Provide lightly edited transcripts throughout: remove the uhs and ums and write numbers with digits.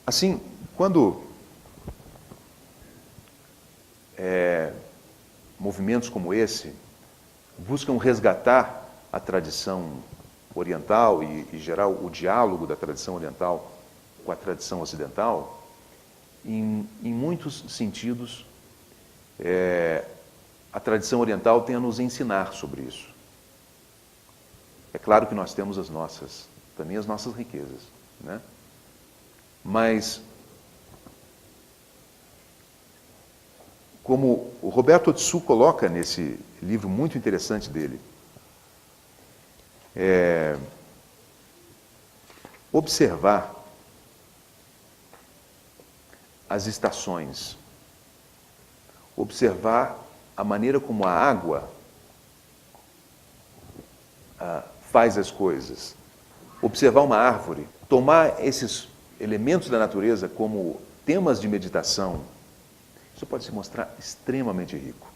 Assim, quando movimentos como esse buscam resgatar a tradição oriental e, em geral, o diálogo da tradição oriental com a tradição ocidental, em muitos sentidos, a tradição oriental tem a nos ensinar sobre isso. É claro que nós temos também as nossas riquezas, né? Mas, como o Roberto Otsu coloca nesse livro muito interessante dele, observar as estações, observar a maneira como a água faz as coisas, observar uma árvore, tomar esses elementos da natureza como temas de meditação, isso pode se mostrar extremamente rico.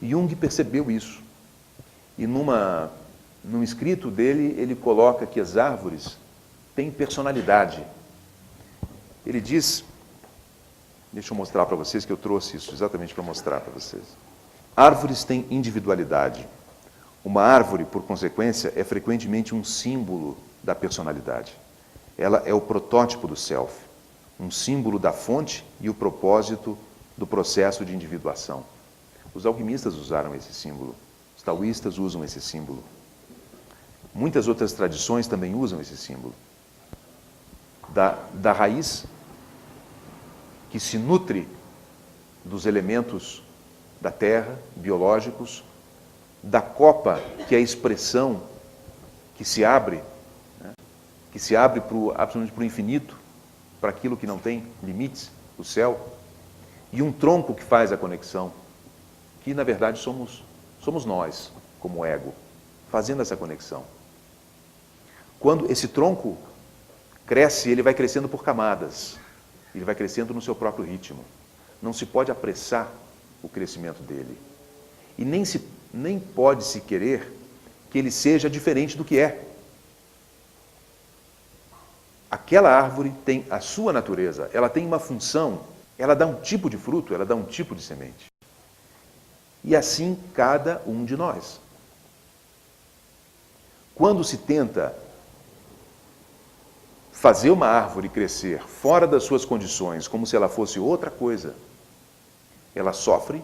Jung percebeu isso. E num escrito dele, ele coloca que as árvores têm personalidade. Ele diz, deixa eu mostrar para vocês que eu trouxe isso exatamente para mostrar para vocês. Árvores têm individualidade. Uma árvore, por consequência, é frequentemente um símbolo da personalidade. Ela é o protótipo do self, um símbolo da fonte e o propósito do processo de individuação. Os alquimistas usaram esse símbolo, os taoístas usam esse símbolo. Muitas outras tradições também usam esse símbolo. Da raiz, que se nutre dos elementos da terra, biológicos, da copa, que é a expressão que se abre, né? Que se abre absolutamente para o infinito, para aquilo que não tem limites, o céu, e um tronco que faz a conexão, que na verdade somos nós, como ego, fazendo essa conexão. Quando esse tronco cresce, ele vai crescendo por camadas, ele vai crescendo no seu próprio ritmo. Não se pode apressar o crescimento dele. E nem pode-se querer que ele seja diferente do que é. Aquela árvore tem a sua natureza, ela tem uma função, ela dá um tipo de fruto, ela dá um tipo de semente. E assim cada um de nós. Quando se tenta fazer uma árvore crescer fora das suas condições, como se ela fosse outra coisa, ela sofre,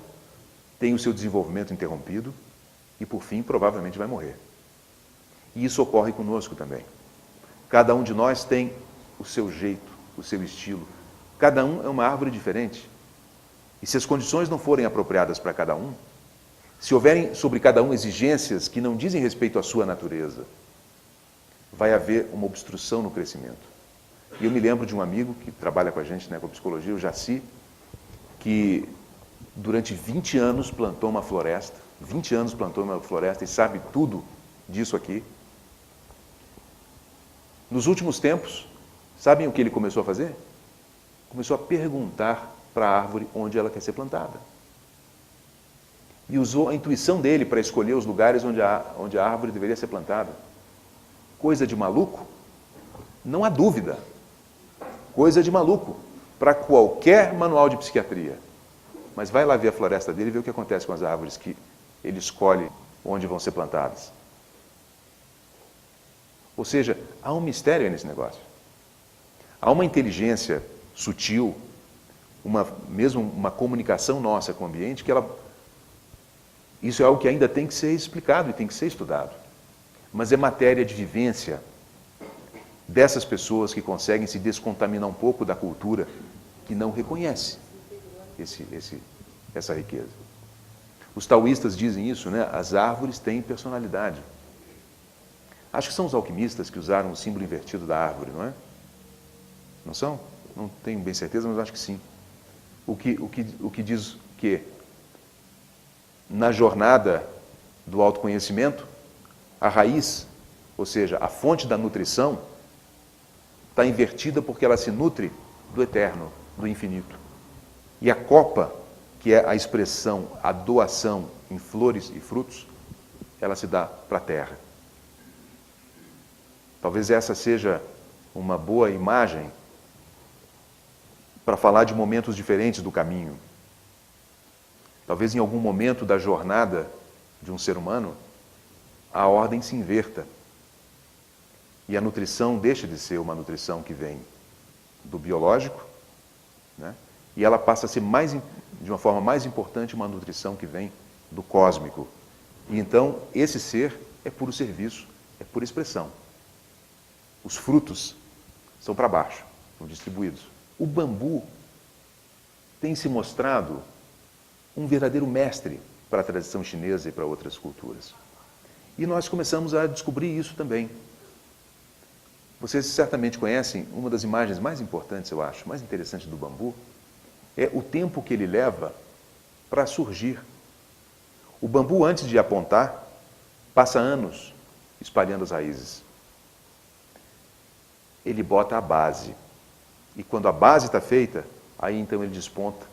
tem o seu desenvolvimento interrompido e, por fim, provavelmente vai morrer. E isso ocorre conosco também. Cada um de nós tem o seu jeito, o seu estilo. Cada um é uma árvore diferente. E se as condições não forem apropriadas para cada um, se houverem sobre cada um exigências que não dizem respeito à sua natureza, vai haver uma obstrução no crescimento. E eu me lembro de um amigo que trabalha com a gente, né, com a psicologia, o Jaci, que durante 20 anos plantou uma floresta, 20 anos plantou uma floresta e sabe tudo disso aqui. Nos últimos tempos, sabem o que ele começou a fazer? Começou a perguntar para a árvore onde ela quer ser plantada. E usou a intuição dele para escolher os lugares onde a árvore deveria ser plantada. Coisa de maluco? Não há dúvida. Coisa de maluco para qualquer manual de psiquiatria. Mas vai lá ver a floresta dele e ver o que acontece com as árvores que ele escolhe onde vão ser plantadas. Ou seja, há um mistério nesse negócio. Há uma inteligência sutil, mesmo uma comunicação nossa com o ambiente, isso é algo que ainda tem que ser explicado e tem que ser estudado. Mas é matéria de vivência dessas pessoas que conseguem se descontaminar um pouco da cultura que não reconhece essa riqueza. Os taoístas dizem isso, né? As árvores têm personalidade. Acho que são os alquimistas que usaram o símbolo invertido da árvore, não é? Não são? Não tenho bem certeza, mas acho que sim. O que diz que na jornada do autoconhecimento, a raiz, ou seja, a fonte da nutrição, está invertida porque ela se nutre do eterno, do infinito. E a copa, que é a expressão, a doação em flores e frutos, ela se dá para a terra. Talvez essa seja uma boa imagem para falar de momentos diferentes do caminho. Talvez em algum momento da jornada de um ser humano, a ordem se inverta. E a nutrição deixa de ser uma nutrição que vem do biológico, né? E ela passa a ser de uma forma mais importante uma nutrição que vem do cósmico. E então esse ser é puro serviço, é pura expressão. Os frutos são para baixo, são distribuídos. O bambu tem se mostrado um verdadeiro mestre para a tradição chinesa e para outras culturas. E nós começamos a descobrir isso também. Vocês certamente conhecem uma das imagens mais importantes, eu acho, mais interessantes do bambu, é o tempo que ele leva para surgir. O bambu, antes de apontar, passa anos espalhando as raízes. Ele bota a base. E quando a base está feita, aí então ele desponta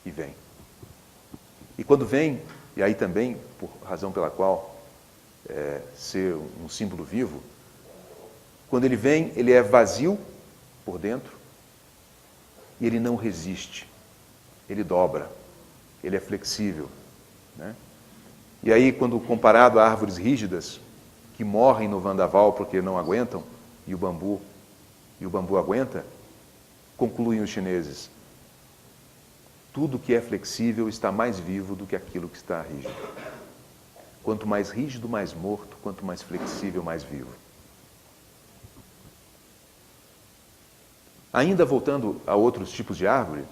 e vem. E quando vem, e aí também, por razão pela qual ser um símbolo vivo, quando ele vem, ele é vazio por dentro e ele não resiste. Ele dobra, ele é flexível, né? E aí, quando comparado a árvores rígidas, que morrem no vendaval porque não aguentam, e o bambu aguenta, concluem os chineses, tudo que é flexível está mais vivo do que aquilo que está rígido. Quanto mais rígido, mais morto, quanto mais flexível, mais vivo. Ainda voltando a outros tipos de árvore,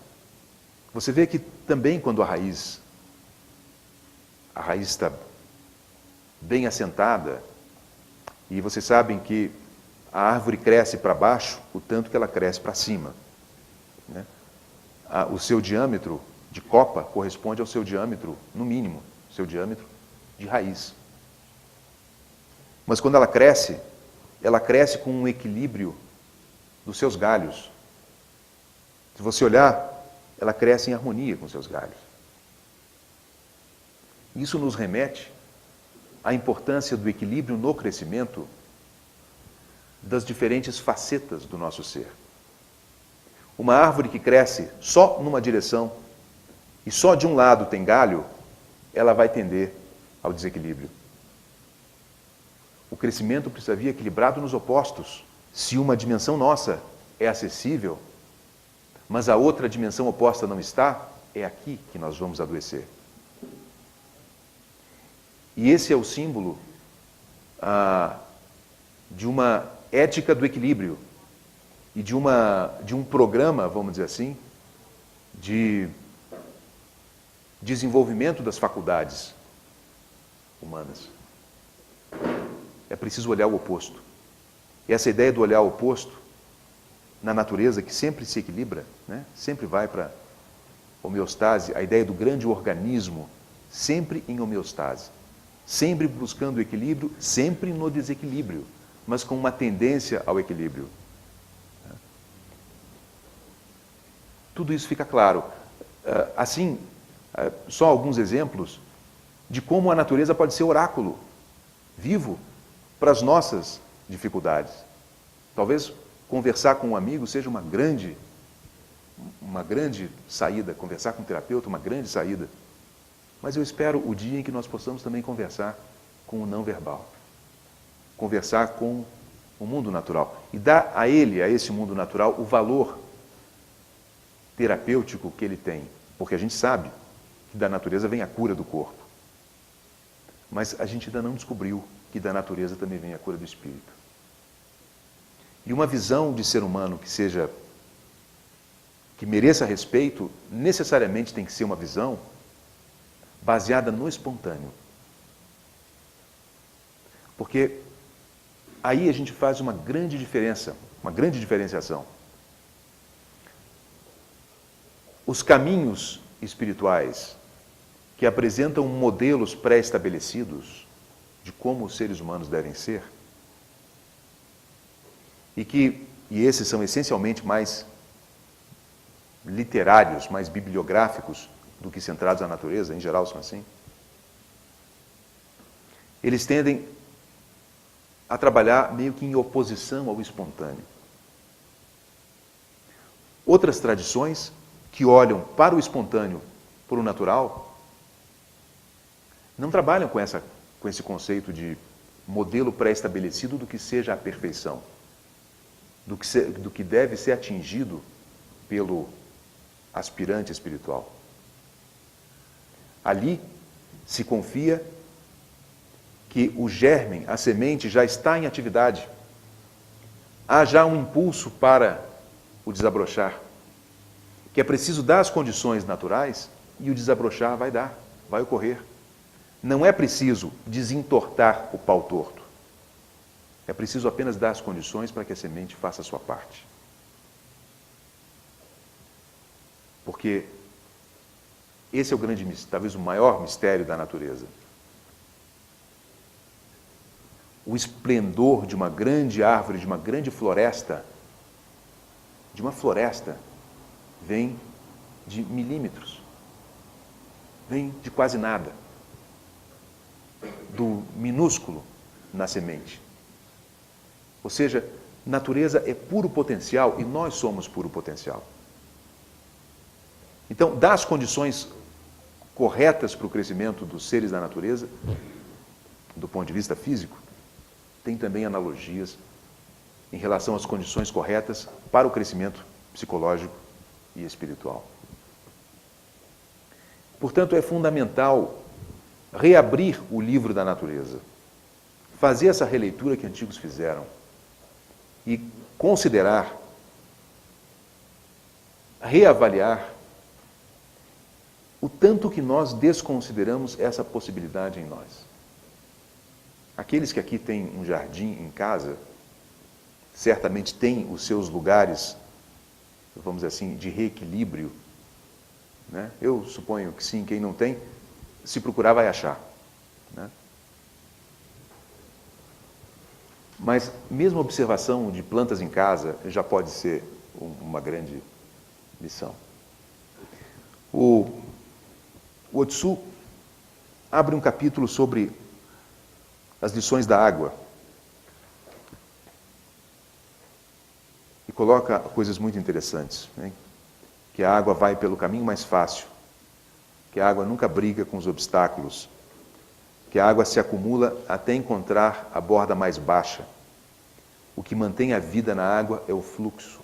você vê que também quando a raiz está bem assentada, e vocês sabem que a árvore cresce para baixo o tanto que ela cresce para cima, né? O seu diâmetro de copa corresponde ao seu diâmetro, no mínimo, seu diâmetro de raiz. Mas quando ela cresce com um equilíbrio dos seus galhos. Se você olhar, ela cresce em harmonia com seus galhos. Isso nos remete à importância do equilíbrio no crescimento das diferentes facetas do nosso ser. Uma árvore que cresce só numa direção e só de um lado tem galho, ela vai tender ao desequilíbrio. O crescimento precisa vir equilibrado nos opostos. Se uma dimensão nossa é acessível, mas a outra dimensão oposta não está, é aqui que nós vamos adoecer. E esse é o símbolo de uma ética do equilíbrio e de um programa, vamos dizer assim, de desenvolvimento das faculdades humanas. É preciso olhar o oposto. E essa ideia do olhar o oposto na natureza, que sempre se equilibra, né? Sempre vai para homeostase, a ideia do grande organismo, sempre em homeostase, sempre buscando o equilíbrio, sempre no desequilíbrio, mas com uma tendência ao equilíbrio. Tudo isso fica claro. Assim, só alguns exemplos de como a natureza pode ser oráculo vivo para as nossas dificuldades. Talvez conversar com um amigo seja uma grande saída, conversar com um terapeuta, uma grande saída. Mas eu espero o dia em que nós possamos também conversar com o não verbal, conversar com o mundo natural e dar a esse mundo natural, o valor terapêutico que ele tem, porque a gente sabe que da natureza vem a cura do corpo, mas a gente ainda não descobriu que da natureza também vem a cura do espírito. E uma visão de ser humano que mereça respeito, necessariamente tem que ser uma visão baseada no espontâneo. Porque aí a gente faz uma grande diferença, uma grande diferenciação. Os caminhos espirituais que apresentam modelos pré-estabelecidos de como os seres humanos devem ser, e esses são essencialmente mais literários, mais bibliográficos do que centrados na natureza, em geral são assim. Eles tendem a trabalhar meio que em oposição ao espontâneo. Outras tradições que olham para o espontâneo, para o natural, não trabalham com esse conceito de modelo pré-estabelecido do que seja a perfeição, do que deve ser atingido pelo aspirante espiritual. Ali se confia que o germe, a semente, já está em atividade. Há já um impulso para o desabrochar, que é preciso dar as condições naturais e o desabrochar vai ocorrer. Não é preciso desentortar o pau torto. É preciso apenas dar as condições para que a semente faça a sua parte. Porque esse é o grande, talvez o maior mistério da natureza. O esplendor de uma grande árvore, de uma grande floresta, vem de milímetros, vem de quase nada, do minúsculo na semente. Ou seja, natureza é puro potencial e nós somos puro potencial. Então, dar as condições corretas para o crescimento dos seres da natureza, do ponto de vista físico, tem também analogias em relação às condições corretas para o crescimento psicológico e espiritual. Portanto, é fundamental reabrir o livro da natureza, fazer essa releitura que antigos fizeram e considerar, reavaliar o tanto que nós desconsideramos essa possibilidade em nós. Aqueles que aqui têm um jardim em casa, certamente têm os seus lugares, vamos dizer assim, de reequilíbrio, né? Eu suponho que sim, quem não tem, se procurar vai achar, né? Mas mesmo a observação de plantas em casa já pode ser uma grande lição. O Otsu abre um capítulo sobre as lições da água e coloca coisas muito interessantes, né? Que a água vai pelo caminho mais fácil, que a água nunca briga com os obstáculos, que a água se acumula até encontrar a borda mais baixa. O que mantém a vida na água é o fluxo.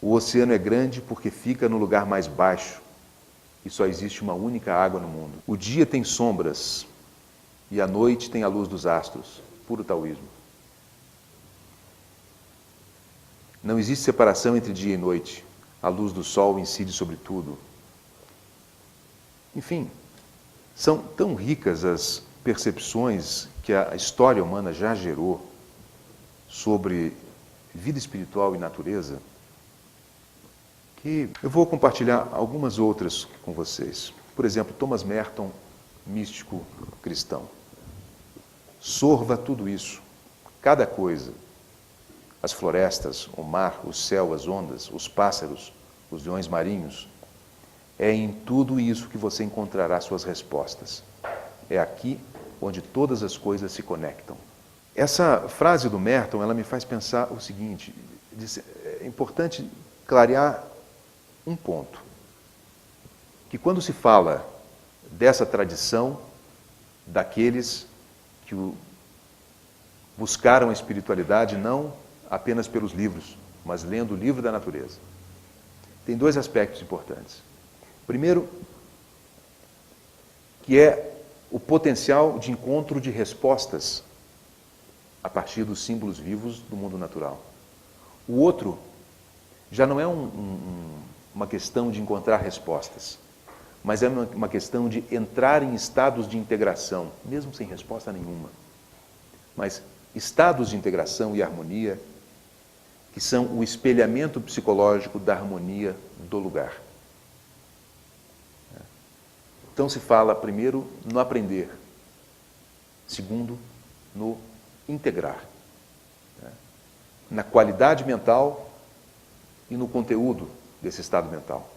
O oceano é grande porque fica no lugar mais baixo e só existe uma única água no mundo. O dia tem sombras e a noite tem a luz dos astros. Puro taoísmo. Não existe separação entre dia e noite. A luz do sol incide sobre tudo. Enfim, são tão ricas as percepções que a história humana já gerou sobre vida espiritual e natureza, que eu vou compartilhar algumas outras com vocês. Por exemplo, Thomas Merton, místico cristão. Sorva tudo isso, cada coisa, as florestas, o mar, o céu, as ondas, os pássaros, os leões marinhos. É em tudo isso que você encontrará suas respostas. É aqui onde todas as coisas se conectam. Essa frase do Merton, ela me faz pensar o seguinte: é importante clarear um ponto, que quando se fala dessa tradição daqueles que buscaram a espiritualidade não apenas pelos livros, mas lendo o livro da natureza, tem dois aspectos importantes. Primeiro, que é o potencial de encontro de respostas a partir dos símbolos vivos do mundo natural. O outro já não é uma questão de encontrar respostas, mas é uma questão de entrar em estados de integração, mesmo sem resposta nenhuma. Mas estados de integração e harmonia que são o espelhamento psicológico da harmonia do lugar. Então se fala, primeiro, no aprender, segundo, no integrar, na qualidade mental e no conteúdo desse estado mental.